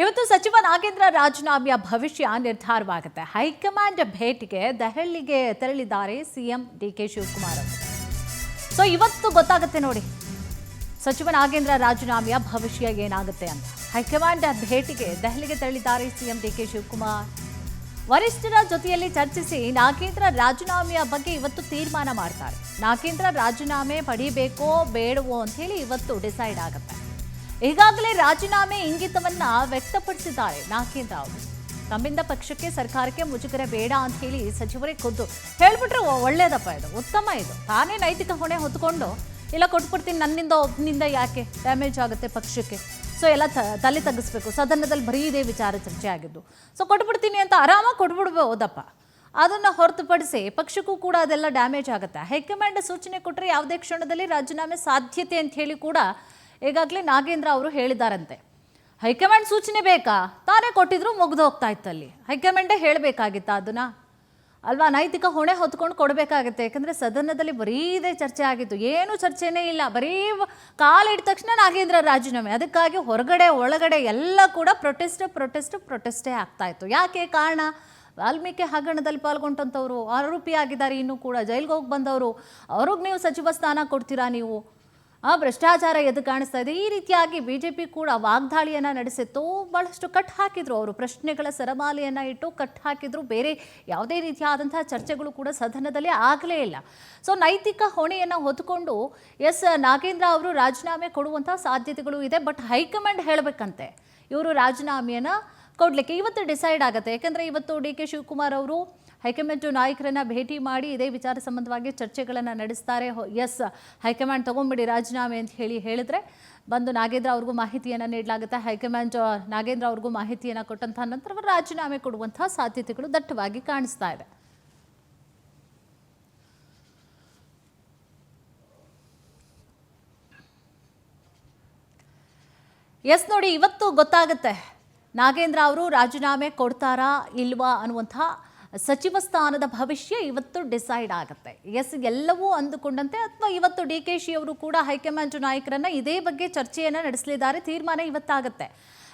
ಇವತ್ತು ಸಚಿವ ನಾಗೇಂದ್ರ ರಾಜೀನಾಮೆಯ ಭವಿಷ್ಯ ನಿರ್ಧಾರವಾಗುತ್ತೆ. ಹೈಕಮಾಂಡ್ ಭೇಟಿಗೆ ದೆಹಲಿಗೆ ತೆರಳಿದ್ದಾರೆ ಸಿಎಂ ಡಿಕೆ ಶಿವಕುಮಾರ್ ಅವರು. ಸೊ ಇವತ್ತು ಗೊತ್ತಾಗುತ್ತೆ ನೋಡಿ ಸಚಿವ ನಾಗೇಂದ್ರ ರಾಜೀನಾಮೆಯ ಭವಿಷ್ಯ ಏನಾಗುತ್ತೆ ಅಂತ. ಹೈಕಮಾಂಡ್ ಭೇಟಿಗೆ ದೆಹಲಿಗೆ ತೆರಳಿದ್ದಾರೆ ಸಿಎಂ ಡಿಕೆ ಶಿವಕುಮಾರ್. ವರಿಷ್ಠರ ಜೊತೆಯಲ್ಲಿ ಚರ್ಚಿಸಿ ನಾಗೇಂದ್ರ ರಾಜೀನಾಮೆಯ ಬಗ್ಗೆ ಇವತ್ತು ತೀರ್ಮಾನ ಮಾಡ್ತಾರೆ. ನಾಗೇಂದ್ರ ರಾಜೀನಾಮೆ ಪಡಿಬೇಕೋ ಬೇಡವೋ ಅಂತ ಹೇಳಿ ಇವತ್ತು ಡಿಸೈಡ್ ಆಗುತ್ತೆ. ಈಗಾಗಲೇ ರಾಜೀನಾಮೆ ಇಂಗಿತವನ್ನ ವ್ಯಕ್ತಪಡಿಸಿದ್ದಾರೆ ನಾಗೇಂದ್ರ ಅವರು. ತಮ್ಮಿಂದ ಪಕ್ಷಕ್ಕೆ ಸರ್ಕಾರಕ್ಕೆ ಮುಜುಗರ ಬೇಡ ಅಂತ ಹೇಳಿ ಸಚಿವರೇ ಖುದ್ದು ಹೇಳ್ಬಿಟ್ರೆ ಒಳ್ಳೇದಪ್ಪ, ಇದು ಉತ್ತಮ. ಇದು ತಾನೇ ನೈತಿಕ ಹೊಣೆ ಹೊತ್ಕೊಂಡು ಇಲ್ಲ ಕೊಟ್ಬಿಡ್ತೀನಿ, ನನ್ನಿಂದ ಒಬ್ಬನಿಂದ ಯಾಕೆ ಡ್ಯಾಮೇಜ್ ಆಗುತ್ತೆ ಪಕ್ಷಕ್ಕೆ, ಸೊ ಎಲ್ಲ ತಲೆ ತಗ್ಗಿಸ್ಬೇಕು. ಸದನದಲ್ಲಿ ಬರೀ ಇದೇ ವಿಚಾರ ಚರ್ಚೆ ಆಗಿದ್ದು. ಸೊ ಕೊಟ್ಬಿಡ್ತೀನಿ ಅಂತ ಆರಾಮಾಗಿ ಕೊಟ್ಬಿಡ್ಬೋದಪ್ಪ. ಅದನ್ನು ಹೊರತುಪಡಿಸಿ ಪಕ್ಷಕ್ಕೂ ಕೂಡ ಅದೆಲ್ಲ ಡ್ಯಾಮೇಜ್ ಆಗುತ್ತೆ. ಹೈಕಮಾಂಡ್ ಸೂಚನೆ ಕೊಟ್ಟರೆ ಯಾವುದೇ ಕ್ಷಣದಲ್ಲಿ ರಾಜೀನಾಮೆ ಸಾಧ್ಯತೆ ಅಂತ ಹೇಳಿ ಕೂಡ ಈಗಾಗಲೇ ನಾಗೇಂದ್ರ ಅವರು ಹೇಳಿದಾರಂತೆ. ಹೈಕಮಾಂಡ್ ಸೂಚನೆ ಬೇಕಾ? ತಾನೇ ಕೊಟ್ಟಿದ್ರು ಮುಗ್ದು ಹೋಗ್ತಾ ಇತ್ತು. ಅಲ್ಲಿ ಹೈಕಮಾಂಡೇ ಹೇಳಬೇಕಾಗಿತ್ತ ಅದನ್ನ ಅಲ್ವಾ? ನೈತಿಕ ಹೊಣೆ ಹೊತ್ಕೊಂಡು ಕೊಡಬೇಕಾಗುತ್ತೆ. ಯಾಕಂದರೆ ಸದನದಲ್ಲಿ ಬರೀ ಇದೇ ಚರ್ಚೆ ಆಗಿತ್ತು, ಏನು ಚರ್ಚೆನೇ ಇಲ್ಲ. ಬರೀ ಕಾಲಿಟ್ಟ ತಕ್ಷಣ ನಾಗೇಂದ್ರ ರಾಜೀನಾಮೆ. ಅದಕ್ಕಾಗಿ ಹೊರಗಡೆ ಒಳಗಡೆ ಎಲ್ಲ ಕೂಡ ಪ್ರೊಟೆಸ್ಟೇ ಆಗ್ತಾ ಇತ್ತು. ಯಾಕೆ ಕಾರಣ? ವಾಲ್ಮೀಕಿ ಹಗರಣದಲ್ಲಿ ಪಾಲ್ಗೊಂಡಂಥವ್ರು ಆರೋಪಿಯಾಗಿದ್ದಾರೆ, ಇನ್ನೂ ಕೂಡ ಜೈಲಿಗೆ ಹೋಗಿ ಬಂದವರು, ಅವ್ರಿಗೆ ನೀವು ಸಚಿವ ಸ್ಥಾನ ಕೊಡ್ತೀರಾ? ನೀವು ಭ್ರಷ್ಟಾಚಾರ ಎದ್ದು ಕಾಣಿಸ್ತಾ ಇದೆ. ಈ ರೀತಿಯಾಗಿ ಬಿಜೆಪಿ ಕೂಡ ವಾಗ್ದಾಳಿಯನ್ನು ನಡೆಸಿತ್ತು. ಭಾಳಷ್ಟು ಕಟ್ ಹಾಕಿದ್ರು ಅವರು, ಪ್ರಶ್ನೆಗಳ ಸರಮಾಲೆಯನ್ನು ಇಟ್ಟು ಕಟ್ ಹಾಕಿದ್ರು. ಬೇರೆ ಯಾವುದೇ ರೀತಿಯಾದಂತಹ ಚರ್ಚೆಗಳು ಕೂಡ ಸದನದಲ್ಲಿ ಆಗಲೇ ಇಲ್ಲ. ಸೊ ನೈತಿಕ ಹೊಣೆಯನ್ನು ಹೊತ್ತುಕೊಂಡು ನಾಗೇಂದ್ರ ಅವರು ರಾಜೀನಾಮೆ ಕೊಡುವಂತಹ ಸಾಧ್ಯತೆಗಳು ಇದೆ. ಬಟ್ ಹೈಕಮಾಂಡ್ ಹೇಳಬೇಕಂತೆ ಇವರು ರಾಜೀನಾಮೆಯನ್ನು ಕೊಡಲಿಕ್ಕೆ. ಇವತ್ತು ಡಿಸೈಡ್ ಆಗುತ್ತೆ. ಯಾಕಂದರೆ ಇವತ್ತು ಡಿ ಕೆ ಶಿವಕುಮಾರ್ ಅವರು ಹೈಕಮಾಂಡ್ ನಾಯಕರನ್ನ ಭೇಟಿ ಮಾಡಿ ಇದೇ ವಿಚಾರ ಸಂಬಂಧವಾಗಿ ಚರ್ಚೆಗಳನ್ನು ನಡೆಸ್ತಾರೆ. ಹೈಕಮಾಂಡ್ ತಗೊಂಡ್ಬಿಡಿ ರಾಜೀನಾಮೆ ಅಂತ ಹೇಳಿದ್ರೆ ಬಂದು ನಾಗೇಂದ್ರ ಅವ್ರಿಗೂ ಮಾಹಿತಿಯನ್ನು ನೀಡಲಾಗುತ್ತೆ. ಹೈಕಮಾಂಡ್ ನಾಗೇಂದ್ರ ಅವ್ರಿಗೂ ಮಾಹಿತಿಯನ್ನು ಕೊಟ್ಟಂತಹ ನಂತರ ಅವರು ರಾಜೀನಾಮೆ ಕೊಡುವಂತಹ ಸಾಧ್ಯತೆಗಳು ದಟ್ಟವಾಗಿ ಕಾಣಿಸ್ತಾ ಇದೆ. ನೋಡಿ ಇವತ್ತು ಗೊತ್ತಾಗುತ್ತೆ ನಾಗೇಂದ್ರ ಅವರು ರಾಜೀನಾಮೆ ಕೊಡ್ತಾರಾ ಇಲ್ವಾ ಅನ್ನುವಂಥ ಸಚಿವ ಸ್ಥಾನದ ಭವಿಷ್ಯ ಇವತ್ತು ಡಿಸೈಡ್ ಆಗುತ್ತೆ. ಎಲ್ಲವೂ ಅಂದುಕೊಂಡಂತೆ ಅಥವಾ ಇವತ್ತು ಡಿ ಕೆ ಶಿ ಅವರು ಕೂಡ ಹೈಕಮಾಂಡ್ ನಾಯಕರನ್ನ ಇದೇ ಬಗ್ಗೆ ಚರ್ಚೆಯನ್ನು ನಡೆಸಲಿದ್ದಾರೆ. ತೀರ್ಮಾನ ಇವತ್ತಾಗುತ್ತೆ.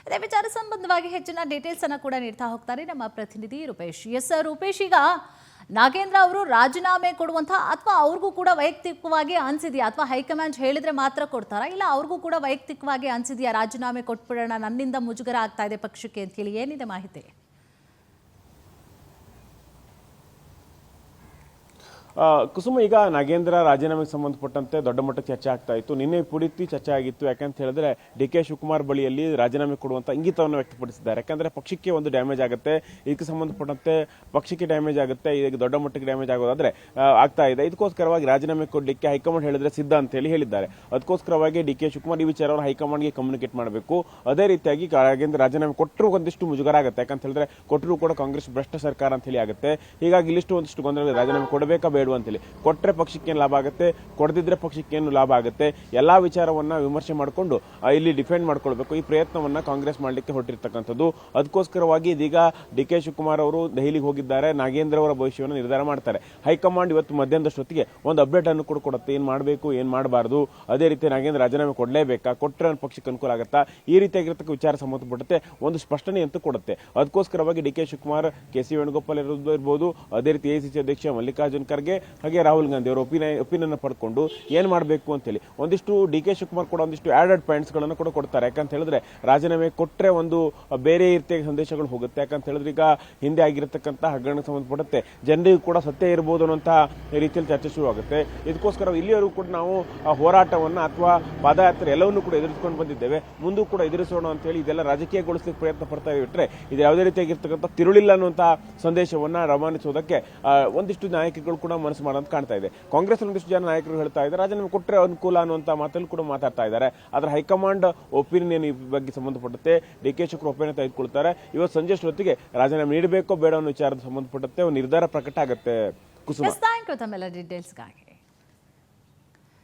ಇದೇ ವಿಚಾರ ಸಂಬಂಧವಾಗಿ ಹೆಚ್ಚಿನ ಡೀಟೇಲ್ಸ್ ಅನ್ನು ಕೂಡ ನೀಡ್ತಾ ಹೋಗ್ತಾರೆ ನಮ್ಮ ಪ್ರತಿನಿಧಿ ರೂಪೇಶ್. ರೂಪೇಶ್, ಈಗ ನಾಗೇಂದ್ರ ಅವರು ರಾಜೀನಾಮೆ ಕೊಡುವಂಥ ಅಥವಾ ಅವ್ರಿಗೂ ಕೂಡ ವೈಯಕ್ತಿಕವಾಗಿ ಅನ್ಸಿದೆಯಾ, ಅಥವಾ ಹೈಕಮಾಂಡ್ ಹೇಳಿದ್ರೆ ಮಾತ್ರ ಕೊಡ್ತಾರಾ, ಇಲ್ಲ ಅವ್ರಿಗೂ ಕೂಡ ವೈಯಕ್ತಿಕವಾಗಿ ಅನ್ಸಿದೆಯಾ ರಾಜೀನಾಮೆ ಕೊಟ್ಬಿಡೋಣ, ನನ್ನಿಂದ ಮುಜುಗರ ಆಗ್ತಾ ಇದೆ ಪಕ್ಷಕ್ಕೆ ಅಂತ ಹೇಳಿ? ಏನಿದೆ ಮಾಹಿತಿ? ಕುಸುಮ, ಈಗ ನಾಗೇಂದ್ರ ರಾಜೀನಾಮೆಗೆ ಸಂಬಂಧಪಟ್ಟಂತೆ ದೊಡ್ಡ ಮಟ್ಟಕ್ಕೆ ಚರ್ಚೆ ಆಗ್ತಾ ಇತ್ತು. ನಿನ್ನೆ ಪೂರ್ತಿ ಚರ್ಚೆ ಆಗಿತ್ತು. ಯಾಕಂತ ಹೇಳಿದ್ರೆ ಡಿ ಕೆ ಶಿವಕುಮಾರ್ ಬಳಿಯಲ್ಲಿ ರಾಜೀನಾಮೆ ಕೊಡುವಂತ ಇಂಗಿತವನ್ನು ವ್ಯಕ್ತಪಡಿಸಿದ್ದಾರೆ. ಯಾಕಂದ್ರೆ ಪಕ್ಷಕ್ಕೆ ಒಂದು ಡ್ಯಾಮೇಜ್ ಆಗುತ್ತೆ, ಇದಕ್ಕೆ ಸಂಬಂಧಪಟ್ಟಂತೆ ಪಕ್ಷಕ್ಕೆ ಡ್ಯಾಮೇಜ್ ಆಗುತ್ತೆ, ಈಗ ದೊಡ್ಡ ಮಟ್ಟಕ್ಕೆ ಡ್ಯಾಮೇಜ್ ಆಗೋದಾದ್ರೆ ಆಗ್ತಾ ಇದೆ. ಇದಕ್ಕೋಸ್ಕರವಾಗಿ ರಾಜೀನಾಮೆ ಕೊಡಲಿಕ್ಕೆ ಹೈಕಮಾಂಡ್ ಹೇಳಿದ್ರೆ ಸಿದ್ಧ ಅಂತ ಹೇಳಿದ್ದಾರೆ. ಅದಕ್ಕೋಸ್ಕರವಾಗಿ ಡಿ ಕೆ ಶಿವಕುಮಾರ್ ಈ ವಿಚಾರವನ್ನು ಹೈಕಮಾಂಡ್ಗೆ ಕಮ್ಯುನಿಕೇಟ್ ಮಾಡಬೇಕು. ಅದೇ ರೀತಿಯಾಗಿ ನಾಗೇಂದ್ರ ರಾಜೀನಾಮೆ ಕೊಟ್ಟರು ಒಂದಿಷ್ಟು ಮುಜುಗರ ಆಗುತ್ತೆ. ಯಾಕಂತ ಹೇಳಿದ್ರೆ ಕೊಟ್ಟರು ಕೂಡ ಕಾಂಗ್ರೆಸ್ ಭ್ರಷ್ಟ ಸರ್ಕಾರ ಅಂತ ಹೇಳಿ ಆಗುತ್ತೆ. ಹೀಗಾಗಿ ಇಲ್ಲಿಷ್ಟು ಒಂದಿಷ್ಟು ಗೊಂದಲ, ರಾಜೀನಾಮೆ ಕೊಡಬೇಕಾ ಅಂತೇಳಿ. ಕೊಟ್ರೆ ಪಕ್ಷಕ್ಕೆ ಏನು ಲಾಭ ಆಗುತ್ತೆ, ಕೊಡದಿದ್ರೆ ಪಕ್ಷಕ್ಕೆ ಏನು ಲಾಭ ಆಗುತ್ತೆ, ಎಲ್ಲಾ ವಿಚಾರವನ್ನ ವಿಮರ್ಶೆ ಮಾಡಿಕೊಂಡು ಇಲ್ಲಿ ಡಿಫೆಂಡ್ ಮಾಡ್ಕೊಳ್ಬೇಕು. ಈ ಪ್ರಯತ್ನವನ್ನ ಕಾಂಗ್ರೆಸ್ ಮಾಡಲಿಕ್ಕೆ ಹೊರಟಿರ್ತಕ್ಕಂಥದ್ದು. ಅದಕ್ಕೋಸ್ಕರವಾಗಿ ಇದೀಗ ಡಿ ಕೆ ಶಿವಕುಮಾರ್ ಅವರು ದೆಹಲಿಗೆ ಹೋಗಿದ್ದಾರೆ. ನಾಗೇಂದ್ರ ಅವರ ಭವಿಷ್ಯವನ್ನು ನಿರ್ಧಾರ ಮಾಡ್ತಾರೆ. ಹೈಕಮಾಂಡ್ ಇವತ್ತು ಮಧ್ಯಾಹ್ನದಷ್ಟೊತ್ತಿಗೆ ಒಂದು ಅಪ್ಡೇಟ್ ಅನ್ನು ಕೂಡ ಕೊಡುತ್ತೆ, ಏನ್ ಮಾಡಬೇಕು ಏನ್ ಮಾಡಬಾರದು. ಅದೇ ರೀತಿ ನಾಗೇಂದ್ರ ರಾಜೀನಾಮೆ ಕೊಡಲೇಬೇಕಾ, ಕೊಟ್ಟರೆ ಪಕ್ಷಕ್ಕೆ ಅನುಕೂಲ ಆಗುತ್ತಾ, ಈ ರೀತಿಯಾಗಿರ್ತಕ್ಕ ವಿಚಾರ ಸಂಬಂಧಪಟ್ಟಂತೆ ಒಂದು ಸ್ಪಷ್ಟನೆ ಅಂತ ಕೊಡುತ್ತೆ. ಅದಕ್ಕೋಸ್ಕರವಾಗಿ D K Shivakumar, K C Venugopal ಇರ್ಬೋದು, ಅದೇ ರೀತಿ ಎಸಿಸಿ ಅಧ್ಯಕ್ಷ ಮಲ್ಲಿಕಾರ್ಜುನ್ ಖರ್ಗೆ ಹಾಗೆ ರಾಹುಲ್ ಗಾಂಧಿ ಅವರ ಒಪಿನಿಯನ್ ಪಡ್ಕೊಂಡು ಏನ್ ಮಾಡಬೇಕು ಅಂತೇಳಿ ಒಂದಿಷ್ಟು ಡಿ ಕೆ ಶಿವಕುಮಾರ್ ಕೂಡ ಒಂದಿಷ್ಟು ಆಡೆಡ್ ಪಾಯಿಂಟ್ಸ್ ಗಳನ್ನು ಕೂಡ ಕೊಡ್ತಾರೆ. ಯಾಕಂತ ಹೇಳಿದ್ರೆ ರಾಜೀನಾಮೆ ಕೊಟ್ರೆ ಒಂದು ಬೇರೆ ರೀತಿಯ ಸಂದೇಶಗಳು ಹೋಗುತ್ತೆ. ಯಾಕಂತ ಹೇಳಿದ್ರೆ ಈಗ ಹಿಂದೆ ಆಗಿರತಕ್ಕಂಥ ಹಗರಣಕ್ಕೆ ಸಂಬಂಧಪಟ್ಟಂತೆ ಜನರಿಗೂ ಕೂಡ ಸತ್ಯ ಇರಬಹುದು ಅನ್ನುವಂತಹ ರೀತಿಯಲ್ಲಿ ಚರ್ಚೆ ಶುರುವಾಗುತ್ತೆ. ಇದಕ್ಕೋಸ್ಕರ ಇಲ್ಲಿವರೆಗೂ ಕೂಡ ನಾವು ಹೋರಾಟವನ್ನ ಅಥವಾ ಪಾದಯಾತ್ರೆ ಎಲ್ಲವನ್ನೂ ಕೂಡ ಎದುರಿಸಿಕೊಂಡು ಬಂದಿದ್ದೇವೆ, ಮುಂದೂ ಕೂಡ ಎದುರಿಸೋಣ ಅಂತ ಹೇಳಿ ಇದೆಲ್ಲ ರಾಜಕೀಯಗೊಳಿಸಲಿಕ್ಕೆ ಪ್ರಯತ್ನ ಪಡ್ತಾ ಬಿಟ್ರೆ ಇದು ಯಾವುದೇ ರೀತಿಯಾಗಿರ್ತಕ್ಕಂಥ ತಿರುಳಿಲ್ಲ ಅನ್ನುವಂತಹ ಸಂದೇಶವನ್ನ ರವಾನಿಸುವುದಕ್ಕೆ ಒಂದಿಷ್ಟು ನಾಯಕರುಗಳು ಕೂಡ ಮನಸ್ಸು ಮಾಡೋದು ಕಾಣ್ತಾ ಇದೆ. ಕಾಂಗ್ರೆಸ್ ಒಂದಿಷ್ಟು ಜನ ನಾಯಕರು ಹೇಳ್ತಾ ಇದ್ದಾರೆ ರಾಜೀನಾಮೆ ಕೊಟ್ಟರೆ ಅನುಕೂಲ ಅನ್ನುವಂತ ಮಾತಲ್ಲಿ ಕೂಡ ಮಾತಾಡ್ತಾ ಇದ್ದಾರೆ. ಆದ್ರೆ ಹೈಕಮಾಂಡ್ ಒಪಿನಿಯನ್ ಈ ಬಗ್ಗೆ ಸಂಬಂಧಪಟ್ಟಂತೆ ಡಿ ಕೆ ಶಿವಕುಮಾರ್ ಒಪಿನಿಯನ್ ತೆಗೆದುಕೊಳ್ತಾರೆ. ಇವತ್ತು ಸಂಜೆ ಅಷ್ಟೊತ್ತಿಗೆ ರಾಜೀನಾಮೆ ನೀಡಬೇಕೋ ಬೇಡ ಅನ್ನೋ ವಿಚಾರದ ಸಂಬಂಧಪಟ್ಟಂತೆ ಒಂದು ನಿರ್ಧಾರ ಪ್ರಕಟ ಆಗುತ್ತೆ. ಕುಸುಮ, ಥ್ಯಾಂಕ್ ಯು ತಮ್ಮೆಲ್ಲ ಡೀಟೇಲ್ಸ್ಗಾಗಿ.